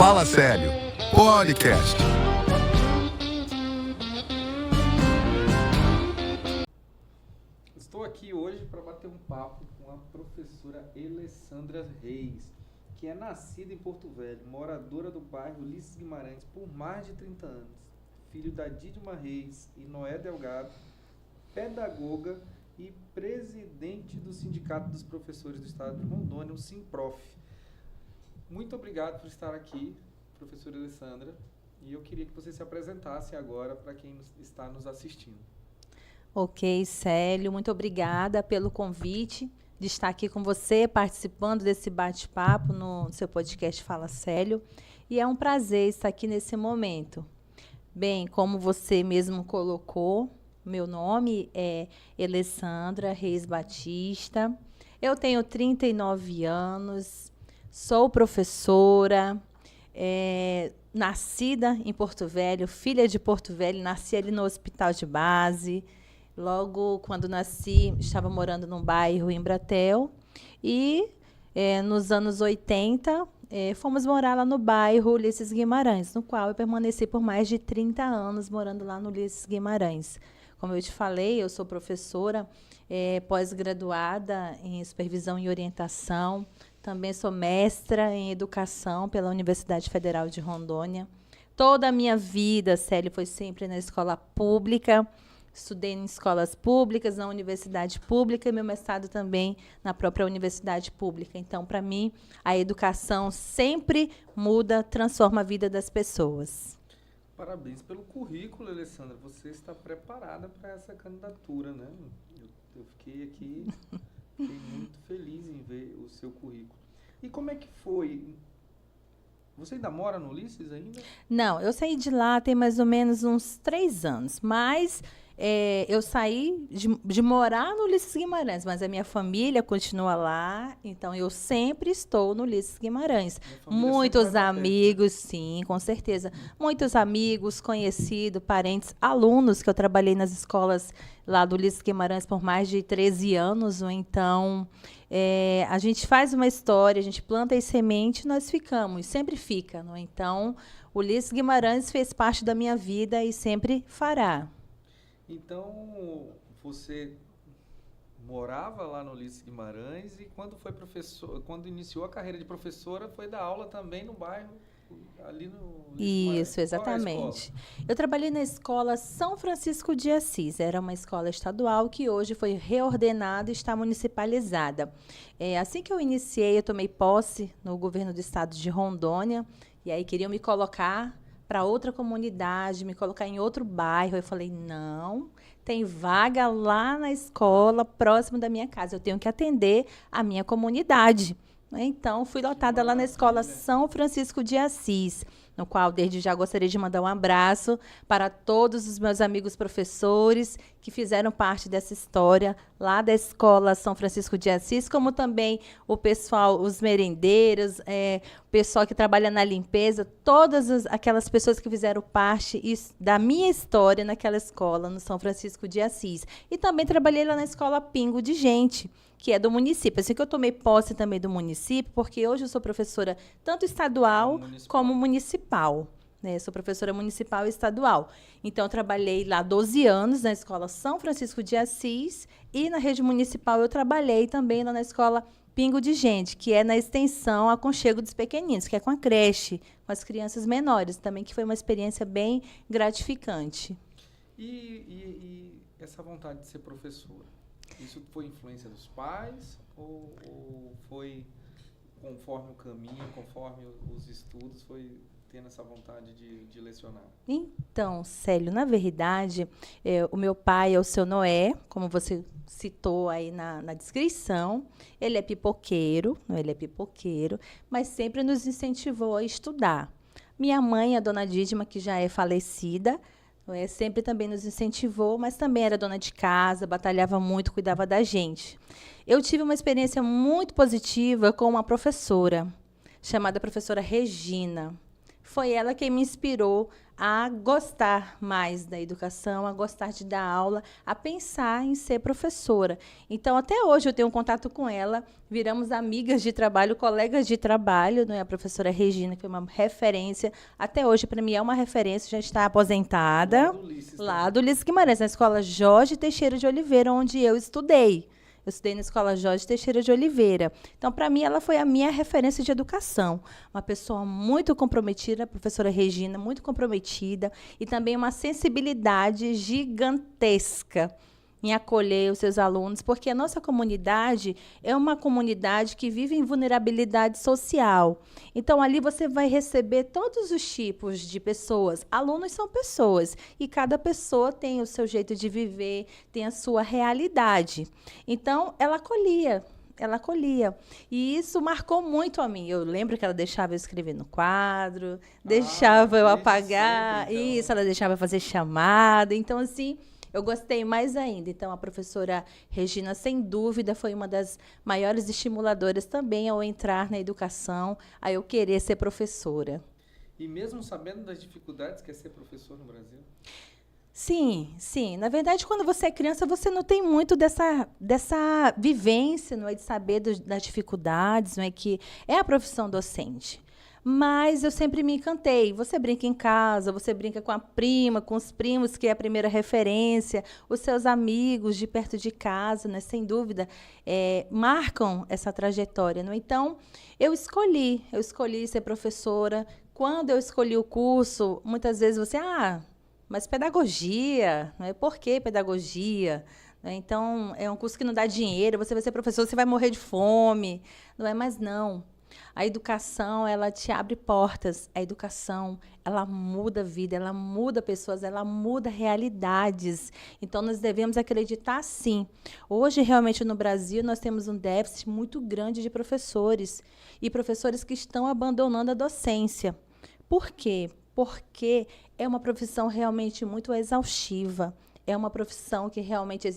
Fala Sério, podcast. Estou aqui hoje para bater um papo com a professora Elessandra Reis, que é nascida em Porto Velho, moradora do bairro Ulisses Guimarães por mais de 30 anos, filho da Dídima Reis e Noé Delgado, pedagoga e presidente do Sindicato dos Professores do Estado de Rondônia, o Simprof. Muito obrigado por estar aqui, professora Elessandra, e eu queria que você se apresentasse agora para quem está nos assistindo. Ok, Célio, muito obrigada pelo convite de estar aqui com você, participando desse bate-papo no seu podcast Fala Célio, e é um prazer estar aqui nesse momento. Bem, como você mesmo colocou, meu nome é Elessandra Reis Batista, eu tenho 39 anos, sou professora, nascida em Porto Velho, filha de Porto Velho, nasci ali no hospital de base. Logo, quando nasci, estava morando num bairro em Embratel. E, nos anos 80, fomos morar lá no bairro Ulisses Guimarães, no qual eu permaneci por mais de 30 anos morando lá no Ulisses Guimarães. Como eu te falei, eu sou professora pós-graduada em supervisão e orientação. Também sou mestra em educação pela Universidade Federal de Rondônia. Toda a minha vida, Célio, foi sempre na escola pública. Estudei em escolas públicas, na universidade pública, e meu mestrado também na própria universidade pública. Então, para mim, a educação sempre muda, transforma a vida das pessoas. Parabéns pelo currículo, Elessandra. Você está preparada para essa candidatura, né? Eu fiquei aqui muito feliz em ver o seu currículo. E como é que foi? Você ainda mora no Ulisses ainda? Não, eu saí de lá tem mais ou menos uns 3 anos, mas eu saí de morar no Ulisses Guimarães, mas a minha família continua lá, então eu sempre estou no Ulisses Guimarães. Muitos amigos, sim, com certeza. Muitos amigos, conhecidos, parentes, alunos, que eu trabalhei nas escolas lá do Ulisses Guimarães por mais de 13 anos, então a gente faz uma história, a gente planta as sementes e nós ficamos, sempre fica. Não? Então, o Ulisses Guimarães fez parte da minha vida e sempre fará. Então, você morava lá no Ulisses Guimarães e quando iniciou a carreira de professora, foi dar aula também no bairro, ali no Ulisses Isso, exatamente. Eu trabalhei na escola São Francisco de Assis, era uma escola estadual que hoje foi reordenada e está municipalizada. Assim que eu iniciei, eu tomei posse no governo do estado de Rondônia, e aí queriam me colocar para outra comunidade, me colocar em outro bairro. Eu falei, não, tem vaga lá na escola, próximo da minha casa. Eu tenho que atender a minha comunidade. Então, fui lotada lá na escola São Francisco de Assis, no qual, desde já, gostaria de mandar um abraço para todos os meus amigos professores que fizeram parte dessa história lá da escola São Francisco de Assis, como também o pessoal, os merendeiros, o pessoal que trabalha na limpeza, todas aquelas pessoas que fizeram parte da minha história naquela escola, no São Francisco de Assis. E também trabalhei lá na escola Pingo de Gente, que é do município. Assim que eu tomei posse também do município, porque hoje eu sou professora tanto estadual como municipal. Né? Sou professora municipal e estadual. Então, eu trabalhei lá 12 anos na escola São Francisco de Assis e na rede municipal eu trabalhei também lá na escola Pingo de Gente, que é na extensão Aconchego dos Pequeninos, que é com a creche, com as crianças menores também, que foi uma experiência bem gratificante. E essa vontade de ser professora? Isso foi influência dos pais ou foi conforme o caminho, conforme os estudos, foi tendo essa vontade de lecionar? Então, Célio, na verdade, o meu pai é o seu Noé, como você citou aí na descrição. Ele é pipoqueiro, mas sempre nos incentivou a estudar. Minha mãe, a dona Dídima, que já é falecida, sempre também nos incentivou, mas também era dona de casa, batalhava muito, cuidava da gente. Eu tive uma experiência muito positiva com uma professora, chamada professora Regina. foi ela quem me inspirou a gostar mais da educação, a gostar de dar aula, a pensar em ser professora. Então, até hoje eu tenho um contato com ela, viramos amigas de trabalho, colegas de trabalho, né? A professora Regina, que foi uma referência, até hoje para mim é uma referência, já está aposentada, lá do Ulisses Guimarães, na escola Jorge Teixeira de Oliveira, onde eu estudei. Eu estudei na escola Jorge Teixeira de Oliveira. Então, para mim, ela foi a minha referência de educação. Uma pessoa muito comprometida, a professora Regina, muito comprometida, e também uma sensibilidade gigantesca em acolher os seus alunos, porque a nossa comunidade é uma comunidade que vive em vulnerabilidade social. Então, ali você vai receber todos os tipos de pessoas. Alunos são pessoas, e cada pessoa tem o seu jeito de viver, tem a sua realidade. Então, ela acolhia. E isso marcou muito a mim. Eu lembro que ela deixava eu escrever no quadro, deixava eu apagar. Sempre, então. Isso, ela deixava eu fazer chamada. Então, assim, eu gostei mais ainda. Então, a professora Regina, sem dúvida, foi uma das maiores estimuladoras também ao entrar na educação, a eu querer ser professora. E mesmo sabendo das dificuldades que é ser professor no Brasil? Sim, sim. Na verdade, quando você é criança, você não tem muito dessa vivência, não é, de saber das dificuldades, não é, que é a profissão docente. Mas eu sempre me encantei. Você brinca em casa, você brinca com a prima, com os primos, que é a primeira referência, os seus amigos de perto de casa, né, sem dúvida, marcam essa trajetória. Não? Então, eu escolhi ser professora. Quando eu escolhi o curso, muitas vezes você, mas pedagogia, não é? Por que pedagogia? Então, é um curso que não dá dinheiro, você vai ser professor, você vai morrer de fome. Não é mais não. A educação, ela te abre portas. A educação, ela muda a vida, ela muda pessoas, ela muda realidades. Então, nós devemos acreditar sim. Hoje, realmente, no Brasil, nós temos um déficit muito grande de professores. E professores que estão abandonando a docência. Por quê? Porque é uma profissão realmente muito exaustiva. É uma profissão que realmente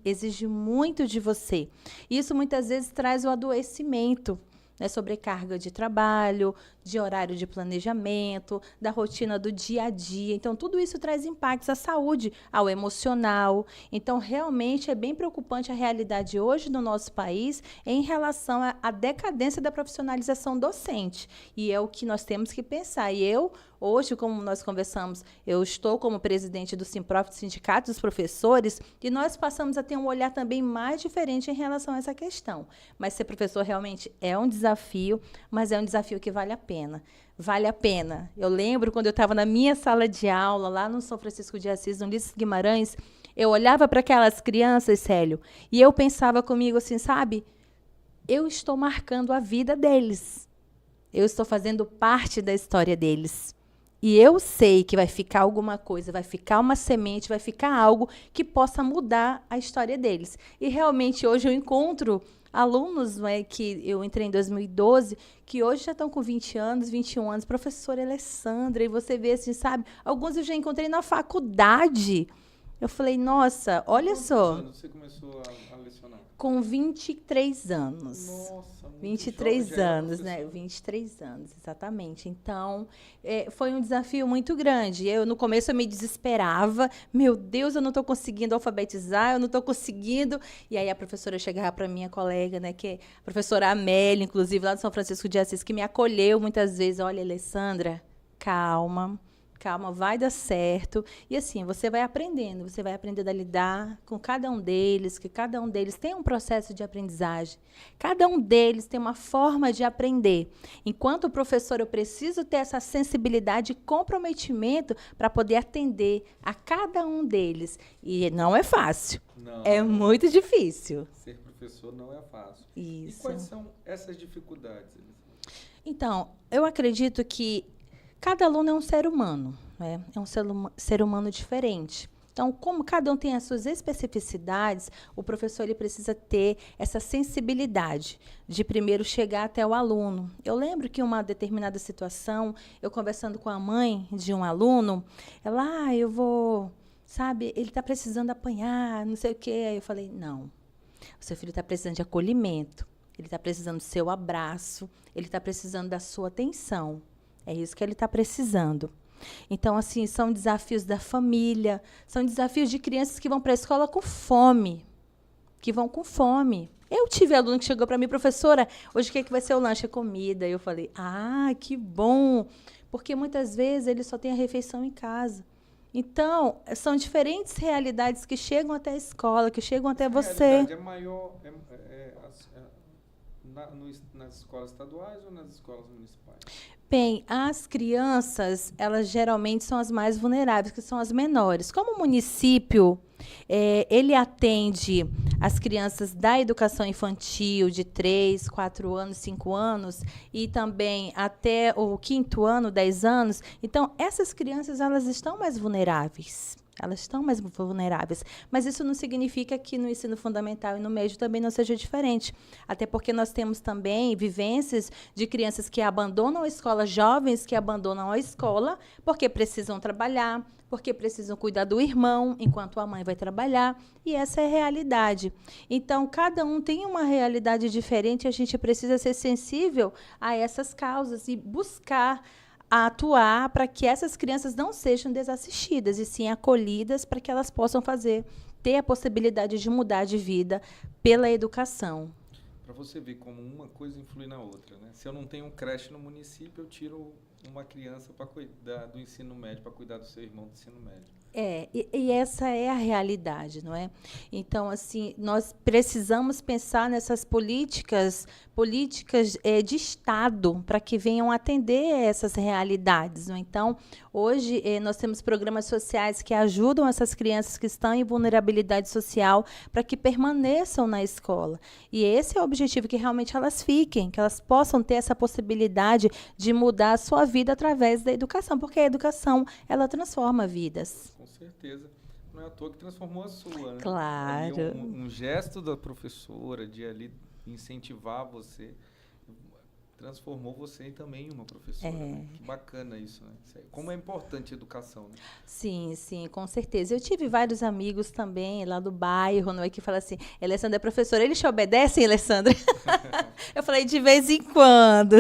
exige muito de você. Isso, muitas vezes, traz o adoecimento. Né, sobrecarga de trabalho, de horário de planejamento, da rotina do dia a dia. Então, tudo isso traz impactos à saúde, ao emocional. Então, realmente é bem preocupante a realidade hoje no nosso país em relação à decadência da profissionalização docente. E é o que nós temos que pensar. E eu, hoje, como nós conversamos, eu estou como presidente do Simprof, do Sindicato dos Professores, e nós passamos a ter um olhar também mais diferente em relação a essa questão. Mas ser professor realmente é um desafio, mas é um desafio que vale a pena. Vale a pena. Eu lembro quando eu estava na minha sala de aula, lá no São Francisco de Assis, no Ulisses Guimarães, eu olhava para aquelas crianças, Célio, e eu pensava comigo assim, sabe? Eu estou marcando a vida deles. Eu estou fazendo parte da história deles. E eu sei que vai ficar alguma coisa, vai ficar uma semente, vai ficar algo que possa mudar a história deles. E realmente hoje eu encontro alunos, não é, que eu entrei em 2012, que hoje já estão com 20 anos, 21 anos, professora Alessandra, e você vê assim, sabe? Alguns eu já encontrei na faculdade. Eu falei, nossa, olha só. Quantos anos você começou a lecionar? Com 23 anos. Nossa, muito 23 jovem, já era anos, né? professora. 23 anos, exatamente. Então, foi um desafio muito grande. No começo, eu me desesperava. Meu Deus, eu não estou conseguindo alfabetizar, eu não estou conseguindo. E aí, a professora chegava para minha colega, né? Que é a professora Amélia, inclusive, lá do São Francisco de Assis, que me acolheu muitas vezes. Olha, Alessandra, calma. Calma, vai dar certo. E assim, você vai aprendendo a lidar com cada um deles, que cada um deles tem um processo de aprendizagem. Cada um deles tem uma forma de aprender. Enquanto professor, eu preciso ter essa sensibilidade e comprometimento para poder atender a cada um deles. E não é fácil. Não. É muito difícil. Ser professor não é fácil. Isso. E quais são essas dificuldades, Alessandra? Então, eu acredito que cada aluno é um ser humano, né? É um ser humano diferente. Então, como cada um tem as suas especificidades, o professor ele precisa ter essa sensibilidade de primeiro chegar até o aluno. Eu lembro que em uma determinada situação, eu conversando com a mãe de um aluno, ela, eu vou, sabe, ele está precisando apanhar, não sei o quê. Aí eu falei, não, o seu filho está precisando de acolhimento, ele está precisando do seu abraço, ele está precisando da sua atenção. É isso que ele está precisando. Então, assim, são desafios da família, são desafios de crianças que vão para a escola com fome, que vão com fome. Eu tive aluno que chegou para mim, professora, hoje o que, é que vai ser o lanche? É comida. Eu falei, que bom, porque muitas vezes ele só tem a refeição em casa. Então, são diferentes realidades que chegam até a escola, que chegam até você. A realidade é maior nas escolas estaduais ou nas escolas municipais? Bem, as crianças, elas geralmente são as mais vulneráveis, que são as menores. Como o município, ele atende as crianças da educação infantil de 3, 4 anos, 5 anos, e também até o 5º ano, 10 anos. Então, essas crianças, elas estão mais vulneráveis. Elas estão mais vulneráveis. Mas isso não significa que no ensino fundamental e no médio também não seja diferente. Até porque nós temos também vivências de crianças que abandonam a escola, jovens que abandonam a escola porque precisam trabalhar, porque precisam cuidar do irmão enquanto a mãe vai trabalhar. E essa é a realidade. Então, cada um tem uma realidade diferente e a gente precisa ser sensível a essas causas e buscar atuar para que essas crianças não sejam desassistidas, e sim acolhidas para que elas possam ter a possibilidade de mudar de vida pela educação. Para você ver como uma coisa influi na outra, né? Se eu não tenho um creche no município, eu tiro uma criança para cuidar do ensino médio, para cuidar do seu irmão do ensino médio. E essa é a realidade, não é? Então, assim, nós precisamos pensar nessas políticas de Estado para que venham atender essas realidades, não é? Então, hoje, nós temos programas sociais que ajudam essas crianças que estão em vulnerabilidade social para que permaneçam na escola. E esse é o objetivo, que realmente elas fiquem, que elas possam ter essa possibilidade de mudar a sua vida através da educação, porque a educação, ela transforma vidas. Com certeza. Não é à toa que transformou a sua, né? Claro. Ali um gesto da professora de ali incentivar você, transformou você também em uma professora. Né? Que bacana isso, né? Como é importante a educação, né? Sim, com certeza. Eu tive vários amigos também lá do bairro, não é, que falam assim, Alessandra é professora, eles te obedecem, Alessandra? Eu falei, de vez em quando.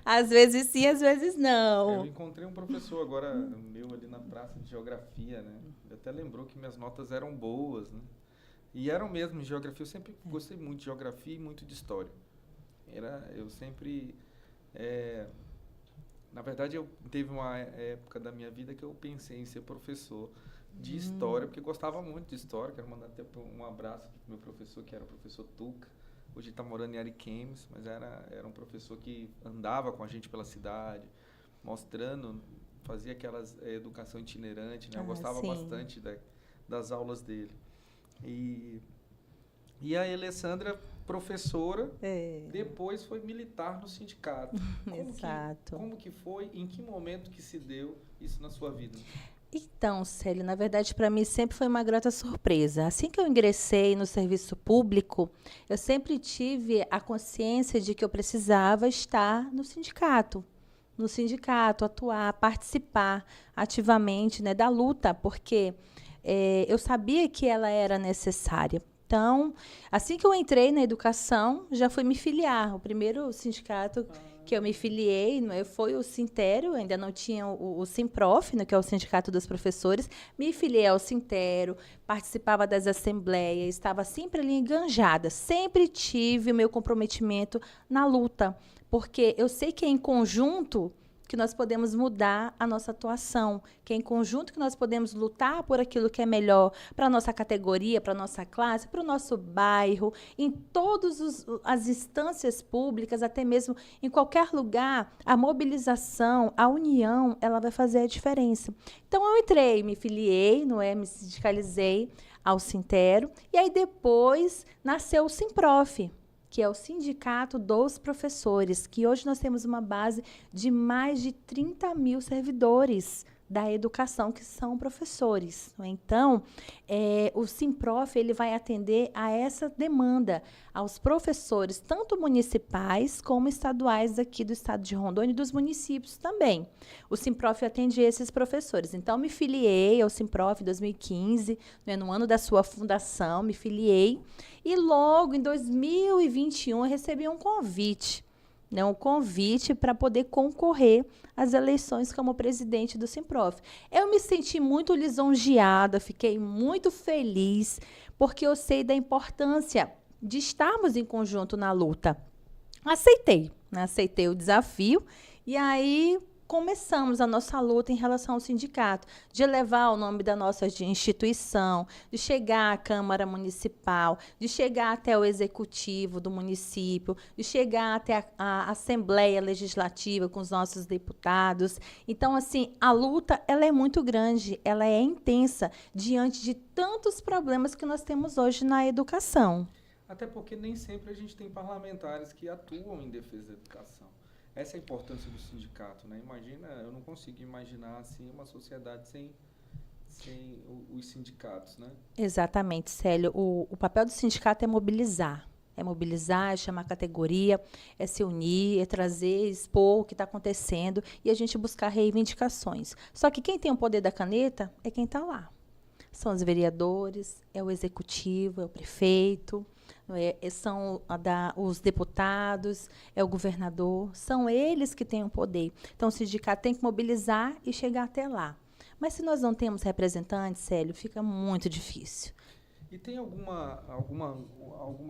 Às vezes sim, às vezes não. Eu encontrei um professor agora meu ali na praça de geografia, né? Ele até lembrou que minhas notas eram boas, né? E eram mesmo em geografia. Eu sempre gostei muito de geografia e muito de história. Eu sempre... na verdade, teve uma época da minha vida que eu pensei em ser professor de história, porque gostava muito de história. Quero mandar até um abraço para o meu professor, que era o professor Tuca. Hoje está morando em Ariquemes, mas era um professor que andava com a gente pela cidade, mostrando, fazia aquelas educação itinerante, né? Eu gostava bastante das aulas dele. E a Alessandra, professora, depois foi militar no sindicato. Exato. Como que foi, em que momento que se deu isso na sua vida? Então, Célio, na verdade, para mim sempre foi uma grata surpresa. Assim que eu ingressei no serviço público, eu sempre tive a consciência de que eu precisava estar no sindicato, atuar, participar ativamente, né, da luta, porque eu sabia que ela era necessária. Então, assim que eu entrei na educação, já fui me filiar. O primeiro sindicato que eu me filiei foi o Sintério, ainda não tinha o Simprof, né, que é o Sindicato dos Professores. Me filiei ao Sintério, participava das assembleias, estava sempre ali enganjada. Sempre tive o meu comprometimento na luta, porque eu sei que é em conjunto que nós podemos mudar a nossa atuação, que é em conjunto que nós podemos lutar por aquilo que é melhor para a nossa categoria, para a nossa classe, para o nosso bairro, em todas as instâncias públicas, até mesmo em qualquer lugar, a mobilização, a união, ela vai fazer a diferença. Então, eu entrei, me filiei, me sindicalizei ao Sintério, e aí depois nasceu o Simprof, que é o Sindicato dos Professores, que hoje nós temos uma base de mais de 30 mil servidores da educação que são professores. Então, o Simprof ele vai atender a essa demanda, aos professores, tanto municipais como estaduais aqui do estado de Rondônia e dos municípios também. O Simprof atende esses professores. Então, me filiei ao Simprof em 2015, no ano da sua fundação, me filiei. E logo em 2021 eu recebi um convite, né, um convite para poder concorrer às eleições como presidente do Simprof. Eu me senti muito lisonjeada, fiquei muito feliz, porque eu sei da importância de estarmos em conjunto na luta. Aceitei, né? Aceitei o desafio e aí começamos a nossa luta em relação ao sindicato, de levar o nome da nossa instituição, de chegar à Câmara Municipal, de chegar até o Executivo do município, de chegar até a Assembleia Legislativa com os nossos deputados. Então, assim, a luta ela é muito grande, ela é intensa diante de tantos problemas que nós temos hoje na educação. Até porque nem sempre a gente tem parlamentares que atuam em defesa da educação. Essa é a importância do sindicato, né? Imagina, eu não consigo imaginar assim uma sociedade sem os sindicatos, né? Exatamente, Célio. O papel do sindicato é mobilizar. É chamar a categoria, é se unir, é trazer, expor o que está acontecendo e a gente buscar reivindicações. Só que quem tem o poder da caneta é quem está lá. São os vereadores, é o executivo, é o prefeito, são os deputados, é o governador, são eles que têm o poder. Então, o sindicato tem que mobilizar e chegar até lá. Mas se nós não temos representantes, Célio, fica muito difícil. E tem alguma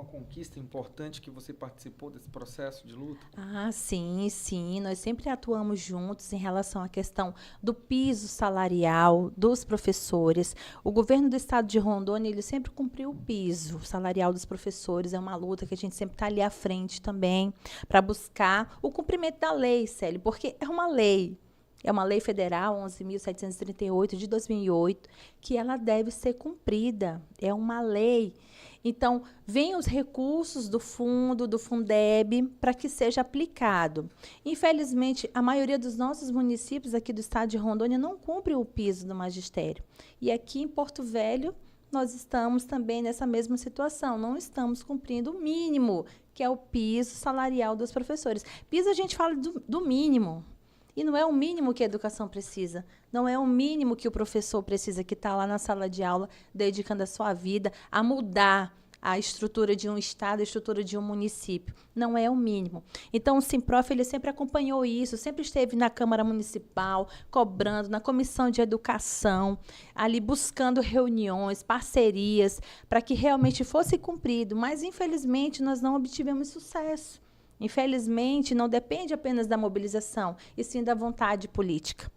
conquista importante que você participou desse processo de luta? Ah, sim, sim. Nós sempre atuamos juntos em relação à questão do piso salarial dos professores. O governo do estado de Rondônia, ele sempre cumpriu o piso salarial dos professores. É uma luta que a gente sempre está ali à frente também para buscar o cumprimento da lei, Célio, porque é uma lei. É uma lei federal, 11.738, de 2008, que ela deve ser cumprida. É uma lei. Então, vem os recursos do fundo, do Fundeb, para que seja aplicado. Infelizmente, a maioria dos nossos municípios aqui do estado de Rondônia não cumpre o piso do magistério. E aqui em Porto Velho, nós estamos também nessa mesma situação. Não estamos cumprindo o mínimo, que é o piso salarial dos professores. Piso a gente fala do mínimo. E não é o mínimo que a educação precisa, não é o mínimo que o professor precisa, que está lá na sala de aula, dedicando a sua vida a mudar a estrutura de um estado, a estrutura de um município. Não é o mínimo. Então, o Simprof, ele sempre acompanhou isso, sempre esteve na Câmara Municipal, cobrando, na Comissão de Educação, ali buscando reuniões, parcerias, para que realmente fosse cumprido. Mas, infelizmente, nós não obtivemos sucesso. Infelizmente, não depende apenas da mobilização, e sim da vontade política.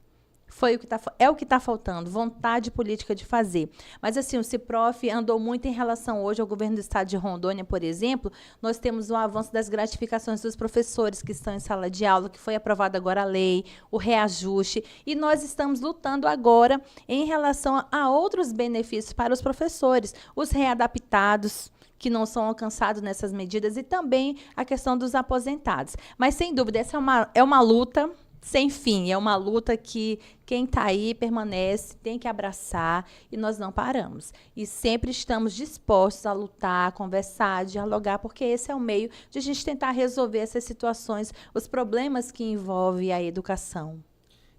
É o que está faltando, vontade política de fazer. Mas, assim, o Simprof andou muito em relação hoje ao governo do estado de Rondônia, por exemplo. Nós temos o avanço das gratificações dos professores que estão em sala de aula, que foi aprovada agora a lei, o reajuste, e nós estamos lutando agora em relação a outros benefícios para os professores, os readaptados, que não são alcançados nessas medidas, e também a questão dos aposentados. Mas, sem dúvida, essa é uma luta sem fim, é uma luta que quem está aí permanece, tem que abraçar, e nós não paramos. E sempre estamos dispostos a lutar, a conversar, a dialogar, porque esse é o meio de a gente tentar resolver essas situações, os problemas que envolvem a educação.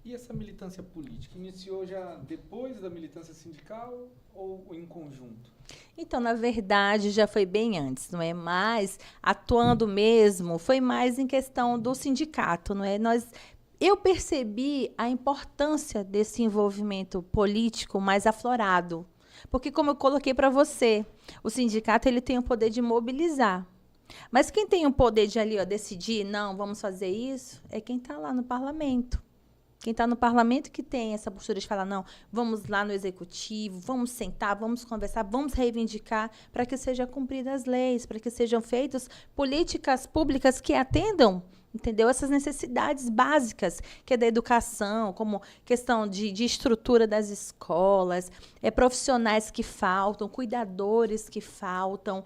E essa militância política iniciou já depois da militância sindical ou em conjunto? Então, na verdade, já foi bem antes, não é? Mas, atuando mesmo, foi mais em questão do sindicato, não é? Eu percebi a importância desse envolvimento político mais aflorado. Porque, como eu coloquei para você, o sindicato ele tem o poder de mobilizar. Mas quem tem o poder de ali, decidir, não, vamos fazer isso, é quem está lá no parlamento. Quem está no parlamento que tem essa postura de falar, não, vamos lá no executivo, vamos sentar, vamos conversar, vamos reivindicar para que sejam cumpridas as leis, para que sejam feitas políticas públicas que atendam, entendeu? Essas necessidades básicas, que é da educação, como questão de estrutura das escolas, profissionais que faltam, cuidadores que faltam,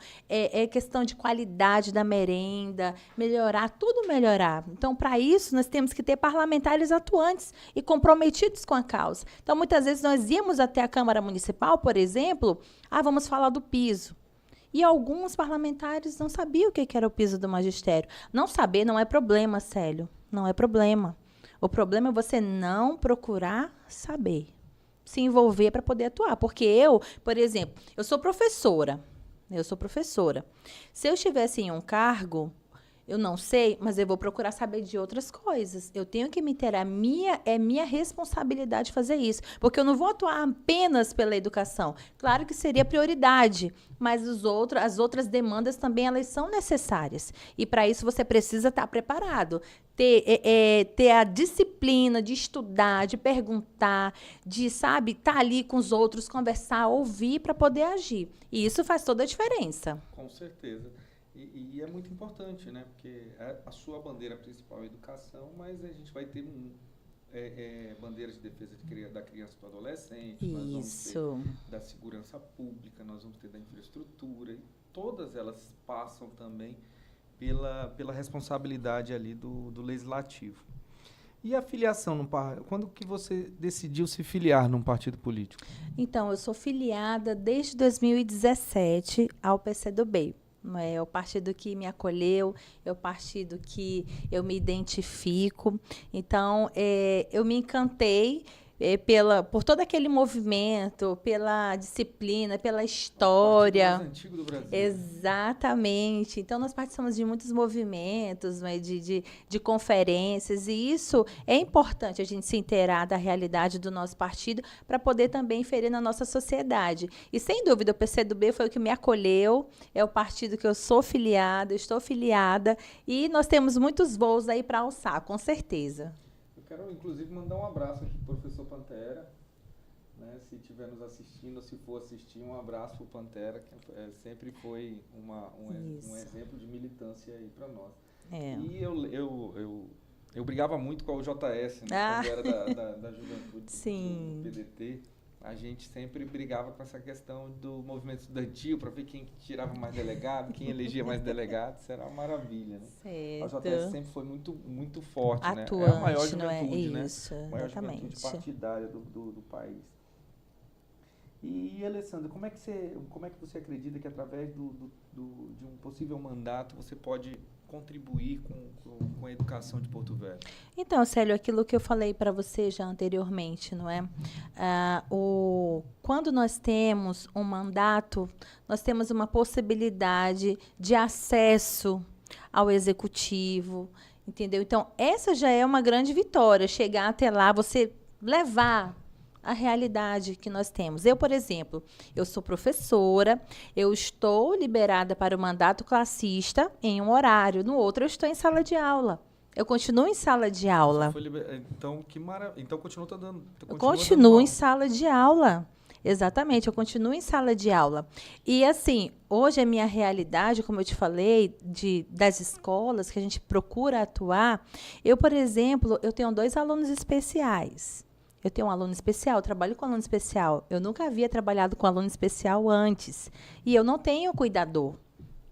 questão de qualidade da merenda, melhorar, tudo melhorar. Então, para isso, nós temos que ter parlamentares atuantes e comprometidos com a causa. Então, muitas vezes, nós íamos até a Câmara Municipal, por exemplo, vamos falar do piso. E alguns parlamentares não sabiam o que era o piso do magistério. Não saber não é problema, Célio. Não é problema. O problema é você não procurar saber. Se envolver para poder atuar. Porque eu, por exemplo, eu sou professora. Se eu estivesse em um cargo, Eu não sei, mas eu vou procurar saber de outras coisas. Eu tenho que me inteirar. É minha responsabilidade fazer isso. Porque eu não vou atuar apenas pela educação. Claro que seria prioridade, mas as outras demandas também elas são necessárias. E para isso você precisa estar preparado. Ter a disciplina de estudar, de perguntar, de, sabe, estar ali com os outros, conversar, ouvir para poder agir. E isso faz toda a diferença. Com certeza. E é muito importante, né? Porque a sua bandeira principal é a educação, mas a gente vai ter bandeiras de defesa da criança e do adolescente, nós vamos ter da segurança pública, nós vamos ter da infraestrutura, e todas elas passam também pela responsabilidade ali do legislativo. E a filiação no quando que você decidiu se filiar num partido político? Então, eu sou filiada desde 2017 ao PCdoB. É o partido que me acolheu, é o partido que eu me identifico. Então, eu me encantei por todo aquele movimento, pela disciplina, pela história. O partido mais antigo do Brasil. Exatamente. Então, nós participamos de muitos movimentos, né, de conferências, e isso é importante, a gente se inteirar da realidade do nosso partido para poder também inferir na nossa sociedade. E, sem dúvida, o PCdoB foi o que me acolheu, é o partido que eu sou filiada, estou filiada, e nós temos muitos voos aí para alçar, com certeza. Quero, inclusive, mandar um abraço aqui para o professor Pantera, né? Se estiver nos assistindo, ou se for assistir, um abraço para o Pantera, que sempre foi um exemplo de militância aí para nós. E eu brigava muito com a UJS, né? Quando era da juventude do PDT. A gente sempre brigava com essa questão do movimento estudantil para ver quem tirava mais delegado, quem elegia mais delegado. Isso era uma maravilha, né? Certo. A JS sempre foi muito, muito forte, atuante, né? É a maior juventude, não é? né? Isso, a maior exatamente. juventude partidária do país. E, Alessandra, como é que você acredita que através de um possível mandato você pode contribuir com a educação de Porto Velho? Então, Célio, aquilo que eu falei para você já anteriormente, não é? Quando nós temos um mandato, nós temos uma possibilidade de acesso ao executivo, entendeu? Então, essa já é uma grande vitória, chegar até lá, você levar a realidade que nós temos. Eu, por exemplo, eu sou professora, eu estou liberada para o mandato classista em um horário, no outro eu estou em sala de aula. Eu continuo em sala de aula. Então, que maravilha. Então, continua dando. Eu continuo em sala de aula. Exatamente, eu continuo em sala de aula. E, assim, hoje a minha realidade, como eu te falei, das escolas que a gente procura atuar, eu, por exemplo, eu tenho 2 alunos especiais. Eu tenho um aluno especial, eu trabalho com aluno especial. Eu nunca havia trabalhado com aluno especial antes. E eu não tenho cuidador.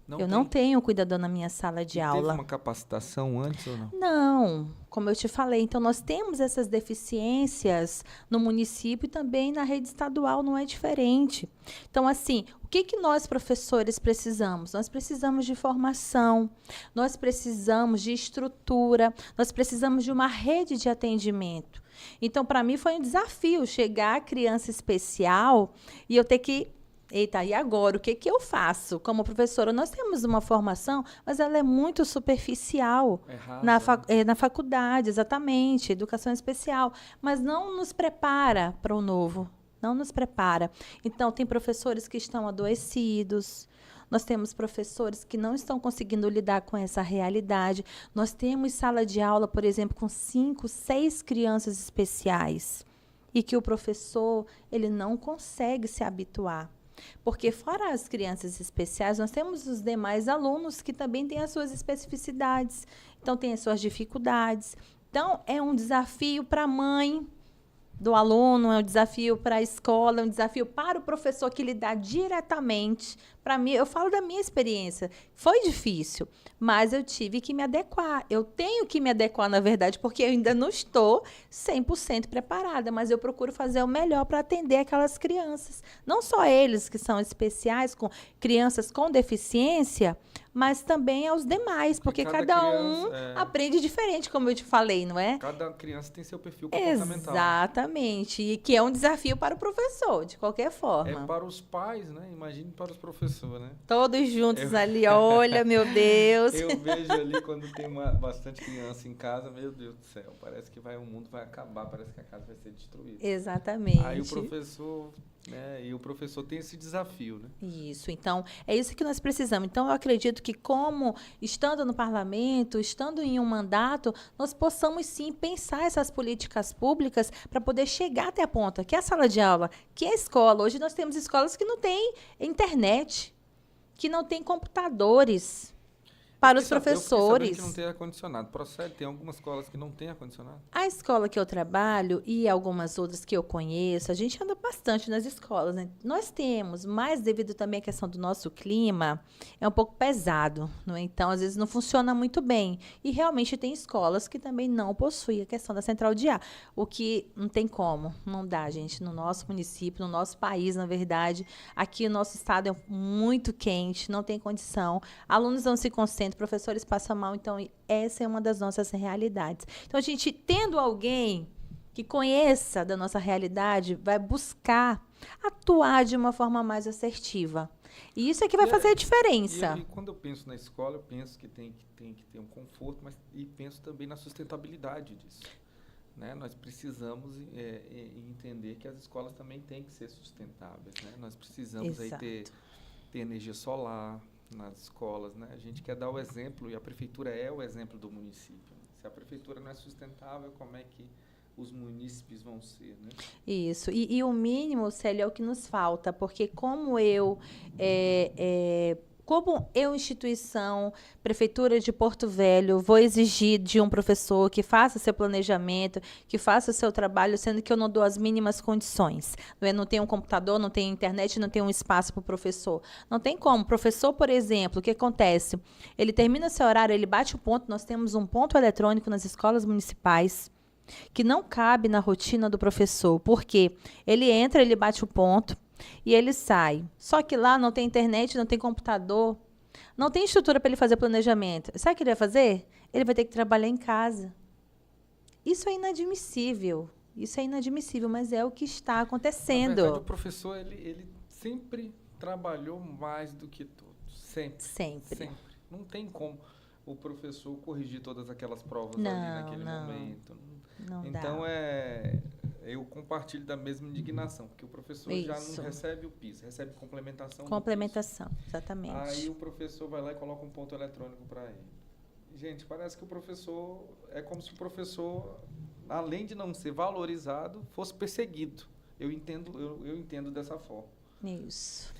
Não tenho cuidador na minha sala de aula. Teve uma capacitação antes ou não? Não, como eu te falei. Então, nós temos essas deficiências no município e também na rede estadual, não é diferente. Então, assim, o que nós, professores, precisamos? Nós precisamos de formação, nós precisamos de estrutura, nós precisamos de uma rede de atendimento. Então, para mim, foi um desafio chegar a criança especial e eu ter que... Eita, e agora? O que eu faço? Como professora, nós temos uma formação, mas ela é muito superficial. Na faculdade, exatamente, educação especial. Mas não nos prepara para o novo. Não nos prepara. Então, tem professores que estão adoecidos. Nós temos professores que não estão conseguindo lidar com essa realidade. Nós temos sala de aula, por exemplo, com 5, 6 crianças especiais. E que o professor, ele não consegue se habituar. Porque, fora as crianças especiais, nós temos os demais alunos que também têm as suas especificidades. Então, têm as suas dificuldades. Então, é um desafio para a mãe do aluno, é um desafio para a escola, é um desafio para o professor que lidar diretamente. Para mim, eu falo da minha experiência. Foi difícil, mas eu tive que me adequar. Eu tenho que me adequar, na verdade, porque eu ainda não estou 100% preparada, mas eu procuro fazer o melhor para atender aquelas crianças. Não só eles que são especiais, com crianças com deficiência, mas também aos demais, porque cada um aprende diferente, como eu te falei, não é? Cada criança tem seu perfil comportamental. Exatamente, e que é um desafio para o professor, de qualquer forma. É para os pais, né? Imagine para os professores, né? Todos juntos ali, olha, meu Deus. Eu vejo ali quando tem bastante criança em casa, meu Deus do céu, parece que o mundo vai acabar, parece que a casa vai ser destruída. Exatamente. Aí o professor, né? E o professor tem esse desafio, né? Isso, então, é isso que nós precisamos. Então, eu acredito que como, estando no parlamento, estando em um mandato, nós possamos, sim, pensar essas políticas públicas para poder chegar até a ponta, que é a sala de aula, que é a escola. Hoje nós temos escolas que não têm internet, que não têm computadores para os professores. Eu que não tem ar-condicionado. Procede, tem algumas escolas que não têm ar-condicionado? A escola que eu trabalho e algumas outras que eu conheço, a gente anda bastante nas escolas, né? Nós temos, mas devido também à questão do nosso clima, é um pouco pesado, não é? Então, às vezes não funciona muito bem. E realmente tem escolas que também não possuem a questão da central de ar, o que não tem como, não dá, gente. No nosso município, no nosso país, na verdade, aqui o nosso estado é muito quente, não tem condição. Alunos não se concentram, professores passam mal, então essa é uma das nossas realidades. Então, a gente, tendo alguém que conheça da nossa realidade, vai buscar atuar de uma forma mais assertiva. E isso é que vai fazer a diferença. E quando eu penso na escola, eu penso que tem que ter um conforto, mas e penso também na sustentabilidade disso. Né? Nós precisamos entender que as escolas também têm que ser sustentáveis. Né? Nós precisamos aí ter energia solar nas escolas, né? A gente quer dar o exemplo, e a prefeitura é o exemplo do município. Se a prefeitura não é sustentável, como é que os munícipes vão ser, né? Isso. E o mínimo, Célia, é o que nos falta, porque como eu, instituição, Prefeitura de Porto Velho, vou exigir de um professor que faça seu planejamento, que faça o seu trabalho, sendo que eu não dou as mínimas condições. Não tem um computador, não tem internet, não tem um espaço para o professor. Não tem como. O professor, por exemplo, o que acontece? Ele termina seu horário, ele bate o ponto, nós temos um ponto eletrônico nas escolas municipais, que não cabe na rotina do professor, porque ele entra, ele bate o ponto, e ele sai. Só que lá não tem internet, não tem computador, não tem estrutura para ele fazer planejamento. Sabe o que ele vai fazer? Ele vai ter que trabalhar em casa. Isso é inadmissível. Isso é inadmissível, mas é o que está acontecendo. Na verdade, o professor, ele sempre trabalhou mais do que todos. Sempre. Não tem como o professor corrigir todas aquelas provas ali naquele momento. Não então, dá. Eu compartilho da mesma indignação, porque o professor já não recebe o PIS, recebe complementação. Complementação, exatamente. Aí o professor vai lá e coloca um ponto eletrônico para ele. Gente, parece que o professor, é como se o professor, além de não ser valorizado, fosse perseguido. Eu entendo dessa forma. Isso.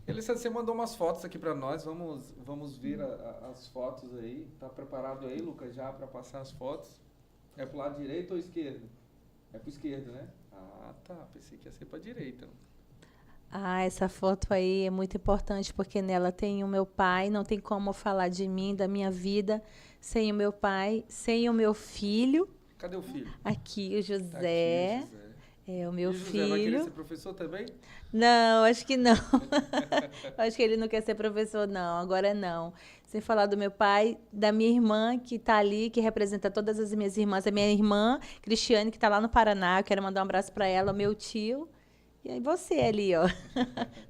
Elissa, você mandou umas fotos aqui para nós, vamos ver as fotos aí. Tá preparado aí, Lucas, já para passar as fotos? É pro lado direito ou esquerdo? É pro esquerdo, né? Ah, tá. Pensei que ia ser pra direita. Essa foto aí é muito importante, porque nela tem o meu pai. Não tem como falar de mim, da minha vida, sem o meu pai, sem o meu filho. Cadê o filho? Aqui, o José. Tá aqui, José. É o meu e o José filho. Vai querer ser professor também? Não, acho que não. Acho que ele não quer ser professor, não. Agora não. Sem falar do meu pai, da minha irmã, que está ali, que representa todas as minhas irmãs. A minha irmã, Cristiane, que está lá no Paraná. Eu quero mandar um abraço para ela, meu tio. E aí você ali, ó,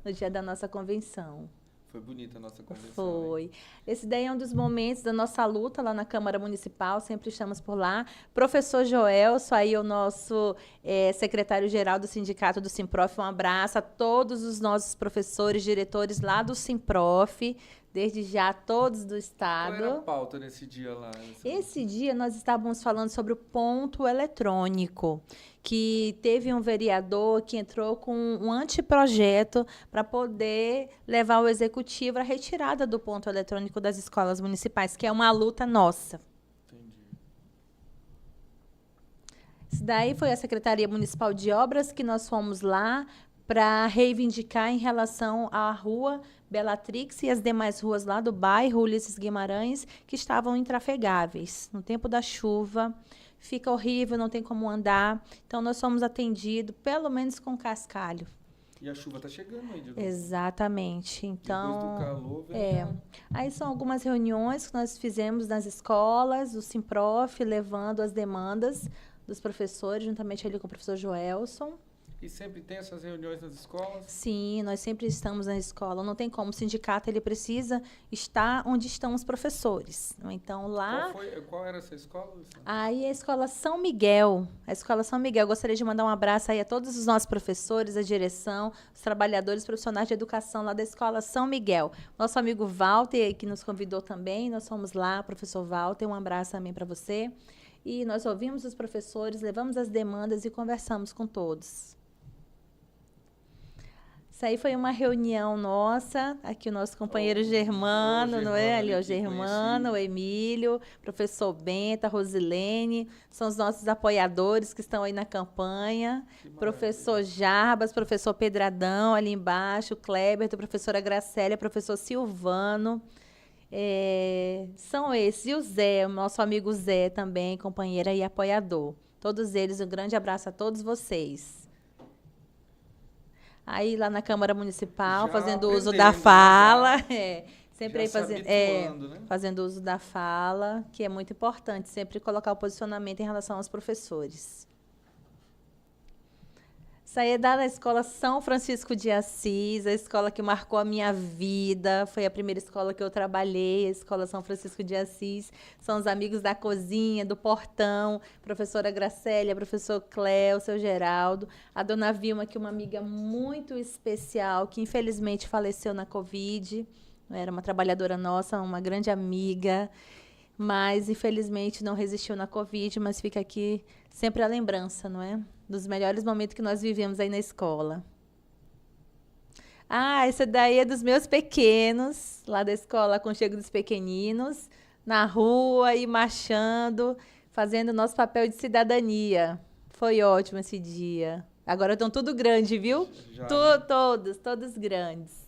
no dia da nossa convenção. Foi bonita a nossa convenção. Foi. Esse daí é um dos momentos da nossa luta lá na Câmara Municipal, sempre estamos por lá. Professor Joelso, aí o nosso secretário-geral do Sindicato do Simprof, um abraço a todos os nossos professores, diretores lá do Simprof, desde já todos do estado. Qual era a pauta nesse dia lá? Esse dia nós estávamos falando sobre o ponto eletrônico, que teve um vereador que entrou com um anteprojeto para poder levar o executivo à retirada do ponto eletrônico das escolas municipais, que é uma luta nossa. Entendi. Isso daí foi a Secretaria Municipal de Obras que nós fomos lá para reivindicar em relação à rua Bellatrix e as demais ruas lá do bairro Ulisses Guimarães, que estavam intrafegáveis. No tempo da chuva, fica horrível, não tem como andar. Então, nós fomos atendidos, pelo menos com cascalho. E a chuva tá chegando aí de novo. Exatamente. Então, Depois do calor, vem é. a- Aí são algumas reuniões que nós fizemos nas escolas, o Simprof, levando as demandas dos professores, juntamente ali com o professor Joelson. E sempre tem essas reuniões nas escolas? Sim, nós sempre estamos na escola. Não tem como. O sindicato ele precisa estar onde estão os professores. Então, lá. Qual era essa escola, Luciana? Aí a Escola São Miguel. A Escola São Miguel. Eu gostaria de mandar um abraço aí a todos os nossos professores, a direção, os trabalhadores profissionais de educação lá da Escola São Miguel. Nosso amigo Walter, que nos convidou também. Nós fomos lá, professor Walter. Um abraço também para você. E nós ouvimos os professores, levamos as demandas e conversamos com todos. Isso aí foi uma reunião nossa, aqui o nosso companheiro Germano, não é? Ali, o Germano, o Emílio, professor Benta, Rosilene, são os nossos apoiadores que estão aí na campanha. Professor Jarbas, professor Pedradão ali embaixo, Kleber, professora Gracélia, professor Silvano. São esses. E o Zé, o nosso amigo Zé também, companheira e apoiador. Todos eles, um grande abraço a todos vocês. Aí lá na Câmara Municipal, Já fazendo uso aprendendo, da né? fala, sempre Já aí se habituando, né? fazendo uso da fala, que é muito importante, sempre colocar o posicionamento em relação aos professores. Saí da escola São Francisco de Assis, a escola que marcou a minha vida, foi a primeira escola que eu trabalhei, a escola São Francisco de Assis. São os amigos da cozinha, do portão, professora Gracélia, professor Cléo, seu Geraldo, a dona Vilma, que é uma amiga muito especial, que infelizmente faleceu na Covid, era uma trabalhadora nossa, uma grande amiga, mas infelizmente não resistiu na Covid, mas fica aqui sempre a lembrança, não é? Dos melhores momentos que nós vivemos aí na escola. Esse daí é dos meus pequenos, lá da escola Aconchego dos Pequeninos, na rua e marchando, fazendo o nosso papel de cidadania. Foi ótimo esse dia. Agora estão tudo grande, viu? Já, né? Todos grandes.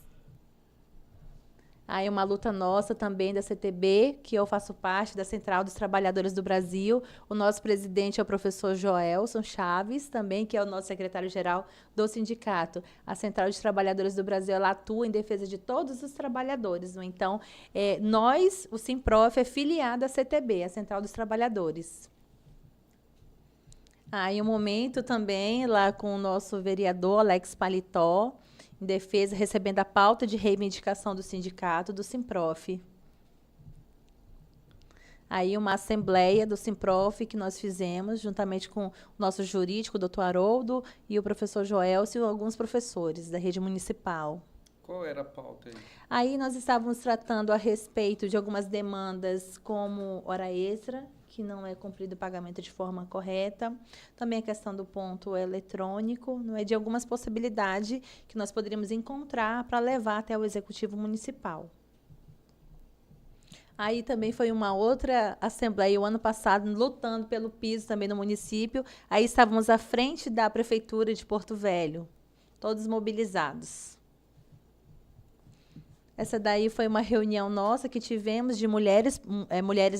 Aí uma luta nossa também da CTB, que eu faço parte da Central dos Trabalhadores do Brasil. O nosso presidente é o professor Joelson Chaves, também, que é o nosso secretário-geral do sindicato. A Central dos Trabalhadores do Brasil, ela atua em defesa de todos os trabalhadores. Então, nós, o Simprof, é filiado à CTB, a Central dos Trabalhadores. Aí um momento também, lá com o nosso vereador, Alex Paletó, em defesa, recebendo a pauta de reivindicação do sindicato, do Simprof. Aí uma assembleia do Simprof que nós fizemos, juntamente com o nosso jurídico, o doutor Haroldo, e o professor Joelson e alguns professores da rede municipal. Qual era a pauta aí? Aí nós estávamos tratando a respeito de algumas demandas como hora extra, que não é cumprido o pagamento de forma correta. Também a questão do ponto eletrônico, não é, de algumas possibilidades que nós poderíamos encontrar para levar até o Executivo Municipal. Aí também foi uma outra assembleia, o ano passado, lutando pelo piso também no município. Aí estávamos à frente da Prefeitura de Porto Velho, todos mobilizados. Essa daí foi uma reunião nossa que tivemos de mulheres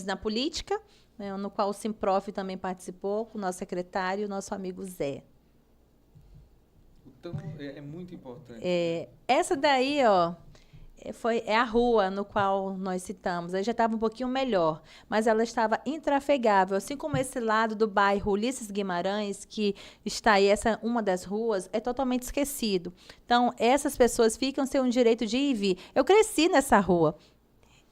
na política, no qual o Simprof também participou, com o nosso secretário, o nosso amigo Zé. Então, é muito importante. Essa daí, é a rua no qual nós citamos. Aí já estava um pouquinho melhor, mas ela estava intrafegável. Assim como esse lado do bairro Ulisses Guimarães, que está aí, uma das ruas, é totalmente esquecido. Então, essas pessoas ficam sem o direito de ir e vir. Eu cresci nessa rua.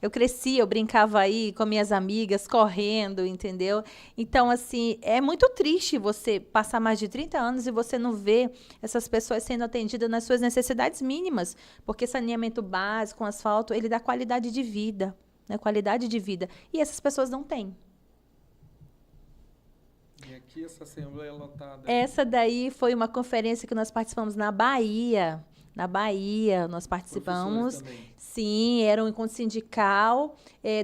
Eu brincava aí com minhas amigas, correndo, entendeu? Então, assim, é muito triste você passar mais de 30 anos e você não ver essas pessoas sendo atendidas nas suas necessidades mínimas, porque saneamento básico, asfalto, ele dá qualidade de vida, né? Qualidade de vida. E essas pessoas não têm. E aqui essa assembleia lotada. Essa daí foi uma conferência que nós participamos na Bahia. Na Bahia, nós participamos. Sim, era um encontro sindical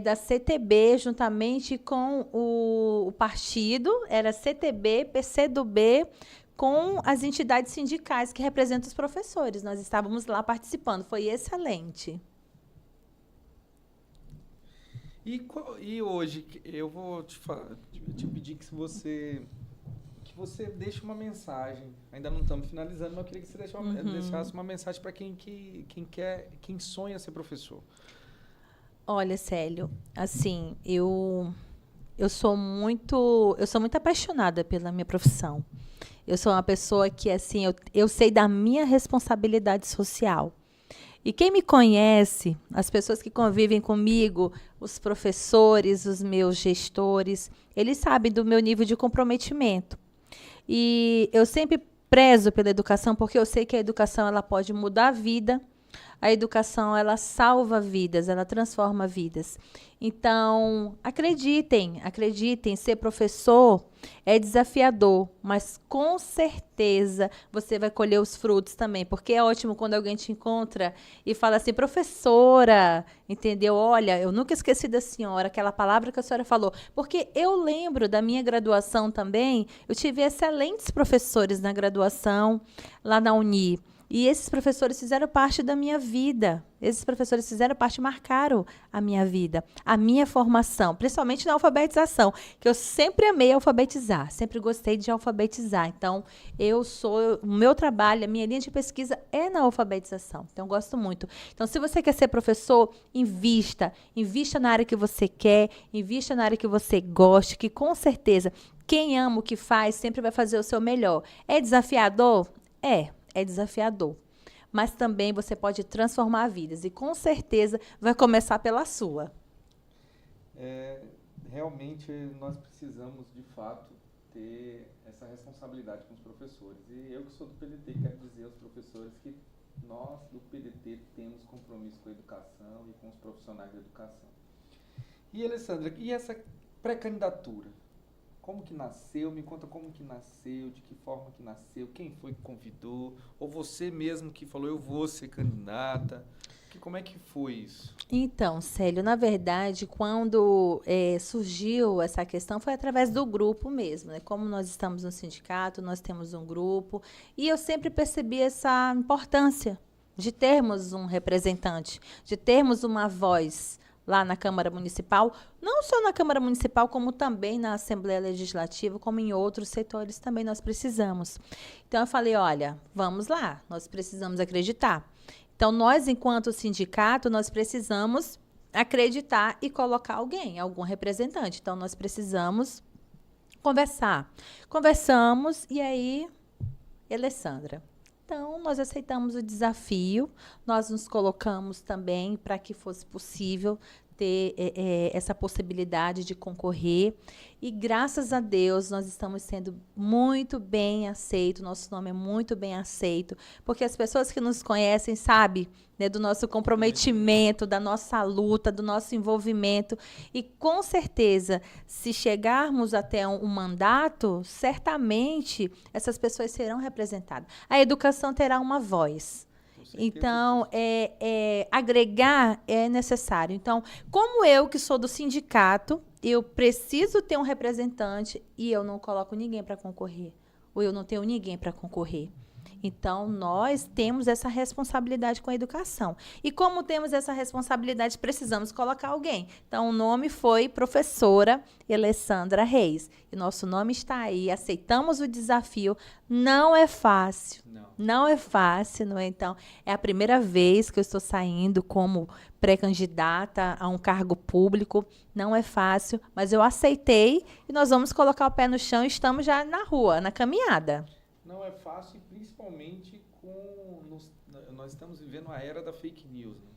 da CTB, juntamente com o partido, era CTB, PCdoB, com as entidades sindicais que representam os professores. Nós estávamos lá participando, foi excelente. E hoje, eu vou te pedir que você você deixe uma mensagem. Ainda não estamos finalizando, mas eu queria que você deixasse uma mensagem para quem sonha ser professor. Olha, Célio, assim, eu sou muito apaixonada pela minha profissão. Eu sou uma pessoa que, assim, eu sei da minha responsabilidade social. E quem me conhece, as pessoas que convivem comigo, os professores, os meus gestores, eles sabem do meu nível de comprometimento. E eu sempre prezo pela educação, porque eu sei que a educação ela pode mudar a vida. A educação, ela salva vidas, ela transforma vidas. Então, acreditem, ser professor é desafiador, mas com certeza você vai colher os frutos também, porque é ótimo quando alguém te encontra e fala assim, professora, entendeu? Olha, eu nunca esqueci da senhora, aquela palavra que a senhora falou, porque eu lembro da minha graduação também, eu tive excelentes professores na graduação, lá na Uni. E esses professores fizeram parte da minha vida. Esses professores fizeram parte, marcaram a minha vida, a minha formação, principalmente na alfabetização, que eu sempre amei alfabetizar, sempre gostei de alfabetizar. Então, o meu trabalho, a minha linha de pesquisa é na alfabetização. Então, eu gosto muito. Então, se você quer ser professor, invista na área que você quer, invista na área que você goste, que com certeza, quem ama o que faz, sempre vai fazer o seu melhor. É desafiador? É desafiador, mas também você pode transformar vidas e com certeza vai começar pela sua. Realmente nós precisamos de fato ter essa responsabilidade com os professores, e eu que sou do PDT quero dizer aos professores que nós do PDT temos compromisso com a educação e com os profissionais da educação. E Alessandra, e essa pré-candidatura? Como que nasceu? Me conta como que nasceu, de que forma que nasceu, quem foi que convidou, ou você mesmo que falou, eu vou ser candidata. Como é que foi isso? Então, Célio, na verdade, quando surgiu essa questão, foi através do grupo mesmo, né? Como nós estamos no sindicato, nós temos um grupo, e eu sempre percebi essa importância de termos um representante, de termos uma voz lá na Câmara Municipal, não só na Câmara Municipal, como também na Assembleia Legislativa, como em outros setores também nós precisamos. Então, eu falei, olha, vamos lá, nós precisamos acreditar. Então, nós, enquanto sindicato, nós precisamos acreditar e colocar algum representante. Então, nós precisamos conversar. Conversamos e aí, Alessandra. Então, nós aceitamos o desafio, nós nos colocamos também para que fosse possível ter essa possibilidade de concorrer. E, graças a Deus, nós estamos sendo muito bem aceitos, nosso nome é muito bem aceito, porque as pessoas que nos conhecem sabem, né, do nosso comprometimento, da nossa luta, do nosso envolvimento. E, com certeza, se chegarmos até um mandato, certamente essas pessoas serão representadas. A educação terá uma voz. Então, agregar é necessário. Então, como eu, que sou do sindicato, eu preciso ter um representante e eu não coloco ninguém para concorrer. Ou eu não tenho ninguém para concorrer. Então, nós temos essa responsabilidade com a educação. E como temos essa responsabilidade, precisamos colocar alguém. Então, o nome foi professora Alessandra Reis. E nosso nome está aí, aceitamos o desafio. Não é fácil. Não é fácil, não é? Então, é a primeira vez que eu estou saindo como pré-candidata a um cargo público. Não é fácil, mas eu aceitei e nós vamos colocar o pé no chão e estamos já na rua, na caminhada. Não é fácil, e principalmente nós estamos vivendo a era da fake news, né?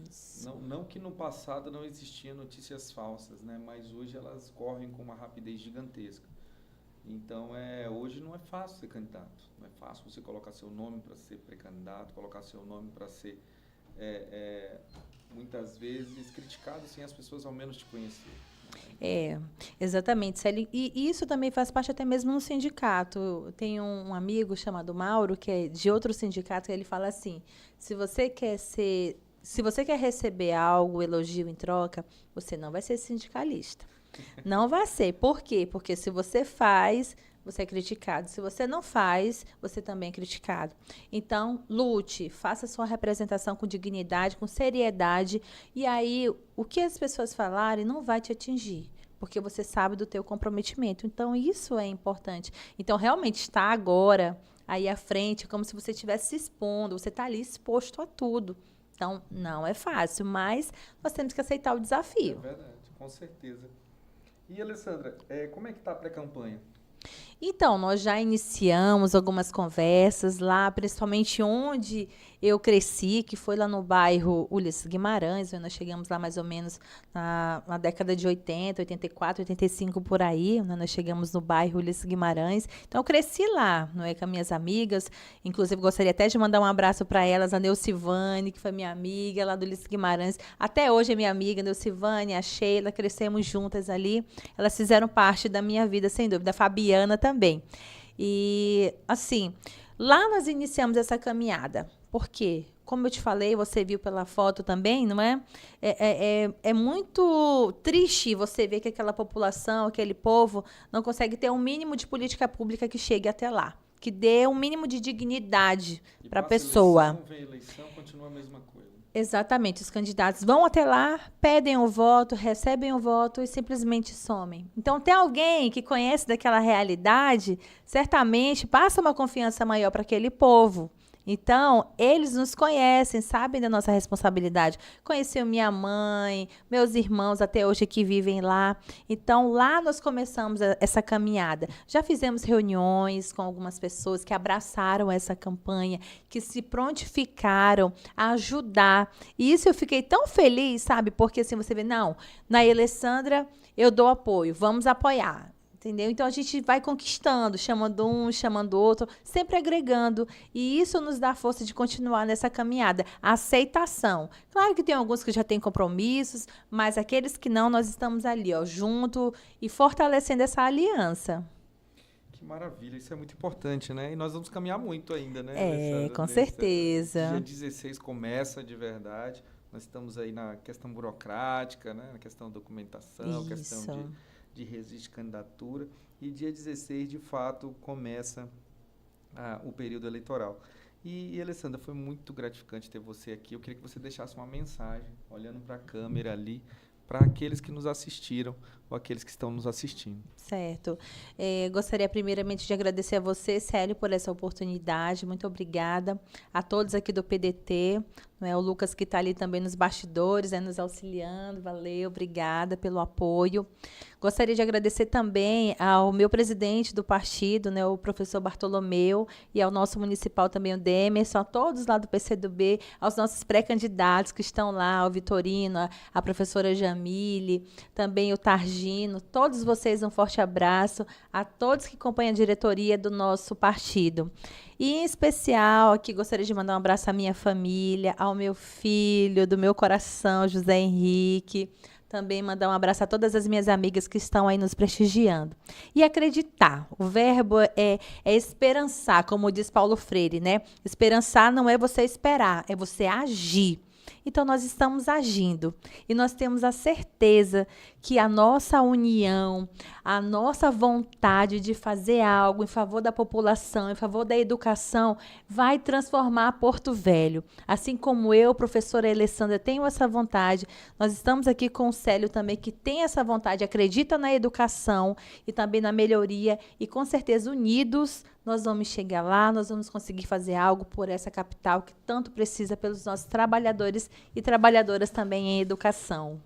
Isso. Não que no passado não existiam notícias falsas, né? Mas hoje elas correm com uma rapidez gigantesca. Então, hoje não é fácil ser candidato. Não é fácil você colocar seu nome para ser pré-candidato, colocar seu nome para ser, muitas vezes, criticado sem as pessoas ao menos te conhecer. Exatamente, Célio. E isso também faz parte até mesmo no sindicato. Eu tenho um amigo chamado Mauro, que é de outro sindicato, e ele fala assim, se você quer receber algo, elogio em troca, você não vai ser sindicalista. Não vai ser. Por quê? Porque se você faz, você é criticado. Se você não faz, você também é criticado. Então, lute, faça sua representação com dignidade, com seriedade, e aí o que as pessoas falarem não vai te atingir. porque você sabe do teu comprometimento. Então, isso é importante. Então, realmente, estar agora, aí à frente, como se você estivesse se expondo, você está ali exposto a tudo. Então, não é fácil, mas nós temos que aceitar o desafio. É verdade, com certeza. E, Alessandra, como é que está a pré-campanha? Então, nós já iniciamos algumas conversas lá, principalmente onde eu cresci, que foi lá no bairro Ulisses Guimarães. Nós chegamos lá mais ou menos na década de 80, 84, 85, por aí. Né? Nós chegamos no bairro Ulisses Guimarães. Então, eu cresci lá, não é, com as minhas amigas. Inclusive, gostaria até de mandar um abraço para elas, a Neucivane, que foi minha amiga lá do Ulisses Guimarães. Até hoje é minha amiga, Neucivane, a Sheila, crescemos juntas ali. Elas fizeram parte da minha vida, sem dúvida. A Fabiana também. E, assim, lá nós iniciamos essa caminhada. Por quê? Como eu te falei, você viu pela foto também, não é? É muito triste você ver que aquela população, aquele povo, não consegue ter um mínimo de política pública que chegue até lá, que dê um mínimo de dignidade para a pessoa. Vem eleição, continua a mesma coisa. Exatamente, os candidatos vão até lá, pedem o voto, recebem o voto e simplesmente somem. Então, tem alguém que conhece daquela realidade, certamente passa uma confiança maior para aquele povo. Então, eles nos conhecem, sabem da nossa responsabilidade. Conheciam minha mãe, meus irmãos até hoje que vivem lá. Então, lá nós começamos essa caminhada. Já fizemos reuniões com algumas pessoas que abraçaram essa campanha, que se prontificaram a ajudar. E isso eu fiquei tão feliz, sabe? Porque assim, você vê, não, na Alessandra eu dou apoio, vamos apoiar. Entendeu? Então, a gente vai conquistando, chamando um, chamando outro, sempre agregando. E isso nos dá força de continuar nessa caminhada. A aceitação. Claro que tem alguns que já têm compromissos, mas aqueles que não, nós estamos ali, ó, junto e fortalecendo essa aliança. Que maravilha, isso é muito importante, né? E nós vamos caminhar muito ainda, né? Com certeza. Dia 16 começa de verdade. Nós estamos aí na questão burocrática, né? Na questão da documentação, questão de registro de candidatura, e dia 16, de fato, começa o período eleitoral. E, Alessandra, foi muito gratificante ter você aqui. Eu queria que você deixasse uma mensagem, olhando para a câmera ali, para aqueles que nos assistiram ou aqueles que estão nos assistindo. Certo. Gostaria primeiramente de agradecer a você, Célio, por essa oportunidade. Muito obrigada a todos aqui do PDT. O Lucas que está ali também nos bastidores, nos auxiliando. Valeu, obrigada pelo apoio. Gostaria de agradecer também ao meu presidente do partido, o professor Bartolomeu, e ao nosso municipal também, o Demerson, a todos lá do PCdoB, aos nossos pré-candidatos que estão lá, ao Vitorino, a professora Jamile, também o Targino, todos vocês um forte abraço, a todos que acompanham a diretoria do nosso partido. E, em especial, aqui gostaria de mandar um abraço à minha família, ao meu filho, do meu coração, José Henrique. Também mandar um abraço a todas as minhas amigas que estão aí nos prestigiando. E acreditar. O verbo é esperançar, como diz Paulo Freire, né? Esperançar não é você esperar, é você agir. Então, nós estamos agindo e nós temos a certeza que a nossa união, a nossa vontade de fazer algo em favor da população, em favor da educação, vai transformar Porto Velho. Assim como eu, professora Alessandra, tenho essa vontade, nós estamos aqui com o Célio também, que tem essa vontade, acredita na educação e também na melhoria, e com certeza unidos nós vamos chegar lá, nós vamos conseguir fazer algo por essa capital que tanto precisa pelos nossos trabalhadores e trabalhadoras também em educação.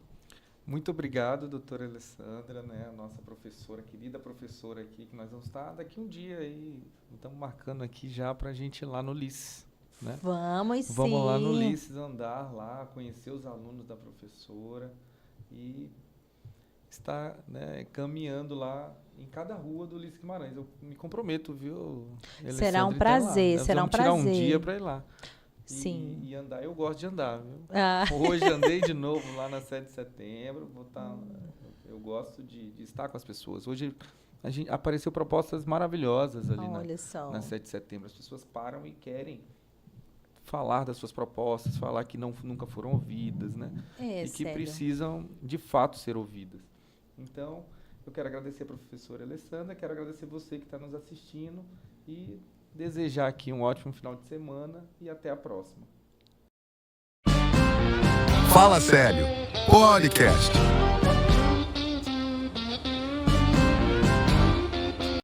Muito obrigado, doutora Alessandra, a nossa professora, querida professora aqui, que nós vamos estar daqui um dia aí, estamos marcando aqui já para a gente ir lá no Ulisses. Né? Vamos lá no Ulisses, andar lá, conhecer os alunos da professora e estar caminhando lá em cada rua do Ulisses Guimarães. Eu me comprometo, viu, Alessandra? Será um prazer, será um prazer. Vamos tirar um dia para ir lá. Sim. E andar, eu gosto de andar, viu? Hoje andei de novo lá na 7 de setembro, eu gosto de estar com as pessoas. Hoje apareceu propostas maravilhosas ali na 7 de setembro. As pessoas param e querem falar das suas propostas, falar que nunca foram ouvidas, né? E que precisam, de fato, ser ouvidas. Então, eu quero agradecer a professora Alessandra, quero agradecer você que está nos assistindo e desejar aqui um ótimo final de semana e até a próxima. Fala Sério, podcast.